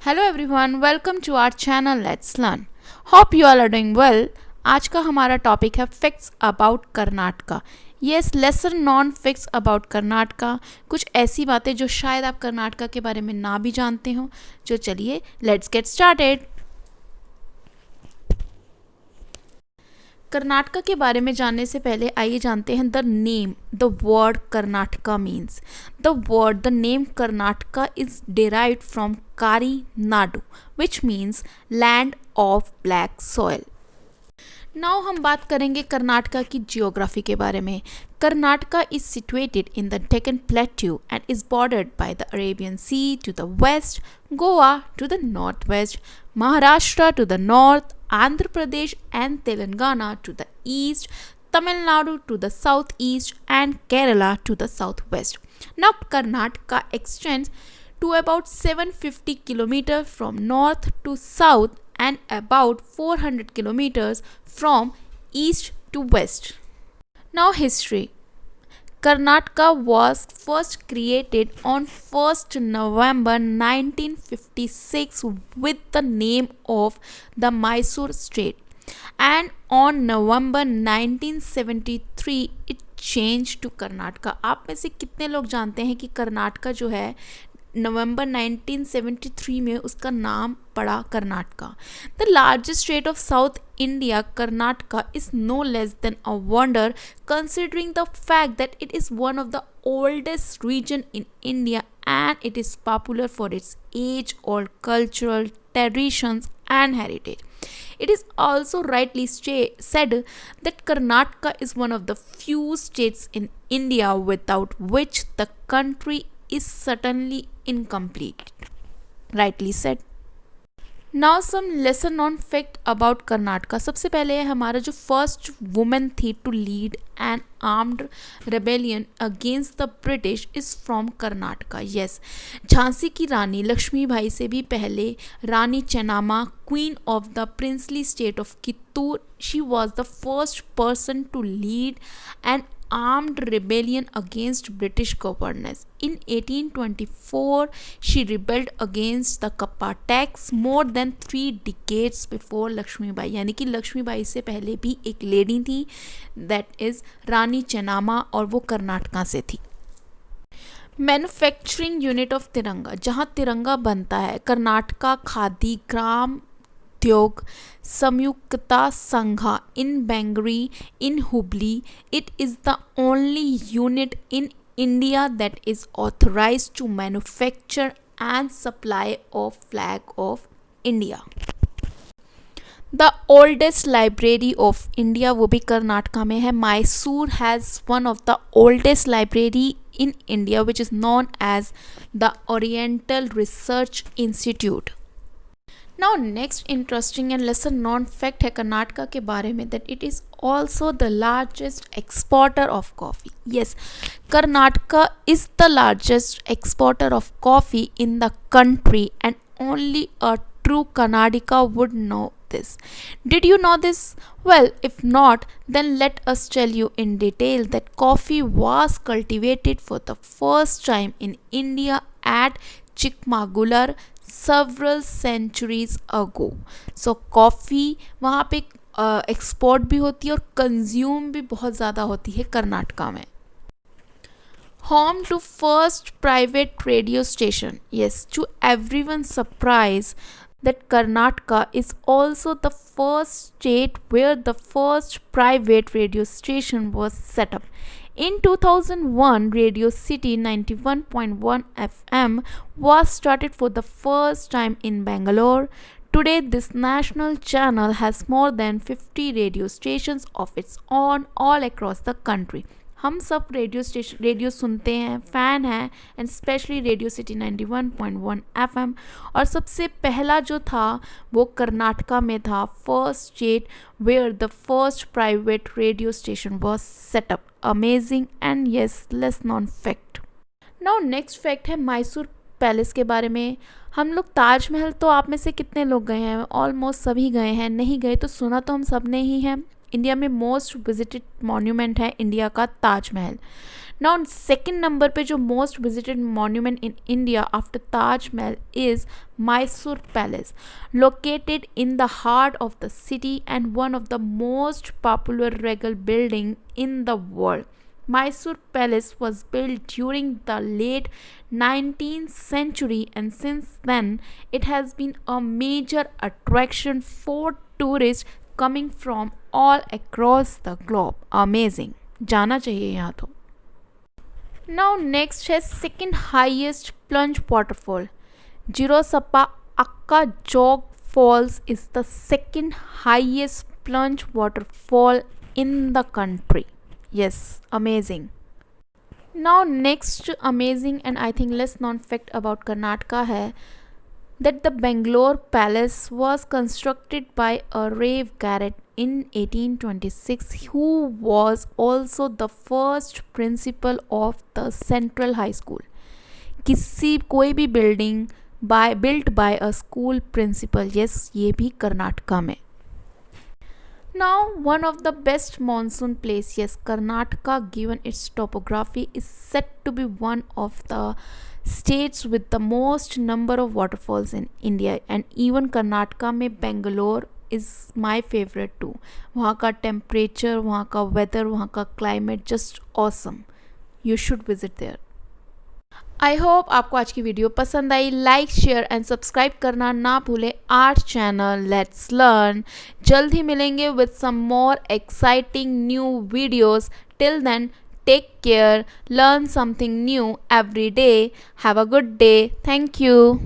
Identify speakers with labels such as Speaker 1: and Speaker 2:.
Speaker 1: Hello everyone, welcome to our channel let's learn. Hope you all are doing well. आज का हमारा topic है facts about Karnataka. Yes, lesser known facts about Karnataka, कुछ ऐसी बातें जो शायद आप कर्नाटका के बारे में ना भी जानते हो। जो चलिए लेट्स गेट स्टार्टेड। कर्नाटका के बारे में जानने से पहले आइए जानते हैं the name, the word Karnataka means. The name Karnataka is derived from kari nadu which means land of black soil. Now हम बात करेंगे कर्नाटका की जियोग्राफी के बारे में। Karnataka is situated in the Deccan plateau and is bordered by the Arabian sea to the west, Goa to the north west, Maharashtra to the north, Andhra Pradesh and Telangana to the east, Tamil Nadu to the southeast, and Kerala to the southwest. Now, Karnataka extends to about 750 kilometers from north to south and about 400 kilometers from east to west. Now, history. Karnataka was first created on 1st November 1956 with the name of the Mysore state, and on November 1973 it changed to Karnataka. आप में से कितने लोग जानते हैं कि कर्नाटका जो है नवंबर 1973 में उसका नाम पड़ा Karnataka. The largest state of South India, Karnataka is no less than a wonder considering the fact that it is one of the oldest region in India and it is popular for its age old cultural traditions and heritage. It is also rightly said that Karnataka is one of the few states in India without which the country is certainly incomplete. Rightly said. Now some lesser known fact about Karnataka. सबसे पहले हमारा जो first women थी to lead an armed rebellion against the British is from Karnataka. Yes, Jhansi की रानी लक्ष्मीबाई से भी पहले Rani Chennamma, queen of the princely state of Kittur, she was the first person to lead an armed rebellion against British governors. In 1824, she rebelled against the Kappa tax more than 3 decades before Lakshmibai. यानी कि लक्ष्मीबाई से पहले भी एक lady थी, that is रानी चेन्नाम्मा, और वो कर्नाटका से थी। मैन्युफैक्चरिंग यूनिट ऑफ तिरंगा, जहाँ तिरंगा बनता है, कर्नाटका खादी ग्राम उद्योग संयुक्ता संघा in Bengary in Hubli. It is the only unit in India that is authorized to manufacture and supply of flag of India. The oldest library of India वो भी कर्नाटका में है। Mysore has one of the oldest library in India which is known as the Oriental Research Institute. Now next interesting and lesser non fact है कर्नाटका के बारे में, that it is also the largest exporter of coffee. Yes, Karnataka is the largest exporter of coffee in the country and only a true Karnataka would know this. Did you know this? Well, if not, then let us tell you in detail that coffee was cultivated for the first time in India at Chikmagalur several centuries ago. So coffee वहाँ पे export भी होती है और consume भी बहुत ज़्यादा होती है कर्नाटका में। Home to first private radio station. Yes, to everyone's surprise, that Karnataka is also the first state where the first private radio station was set up. In 2001, Radio City 91.1 FM was started for the first time in Bangalore. Today, this national channel has more than 50 radio stations of its own all across the country. हम सब radio सुनते हैं, fan हैं, and specially radio city 91.1 FM। और सबसे पहला जो था वो कर्नाटका में था, first state where the first private radio station was set up. Amazing and yes less known fact. Now next fact है मैसूर पैलेस के बारे में। हम लोग ताजमहल, तो आप में से कितने लोग गए हैं? ऑलमोस्ट सभी गए हैं, नहीं गए तो सुना तो हम सब ने ही है। इंडिया में मोस्ट विजिटेड मॉन्यूमेंट है इंडिया का ताजमहल। Now second number पे जो most visited monument in India after Taj Mahal is Mysore Palace, located in the heart of the city and one of the most popular regal building in the world. Mysore Palace was built during the late 19th century, and since then it has been a major attraction for tourists coming from all across the globe. Amazing. जाना चाहिए यहाँ तो. Now next है second highest plunge waterfall. Jirosapa Akka Jog Falls is the second highest plunge waterfall in the country. Yes, amazing. Now next amazing and I think less known fact about Karnataka है that the Bangalore Palace was constructed by a Rave Garrett in 1826, who was also the first principal of the Central High School. किसी कोई भी building built by a school principal, yes, ये भी कर्नाटका में. Now one of the best monsoon place, yes, Karnataka given its topography is said to be one of the states with the most number of waterfalls in India, and even Karnataka में Bangalore is my favorite too. वहाँ का temperature, वहाँ का weather, वहाँ का climate just awesome. You should visit there. I hope आपको आज की वीडियो पसंद आई. लाइक शेयर एंड सब्सक्राइब करना ना भूलें आवर चैनल लेट्स लर्न. जल्द ही मिलेंगे with some more exciting new videos. Till then take care, learn something new every day. Have a good day. Thank you.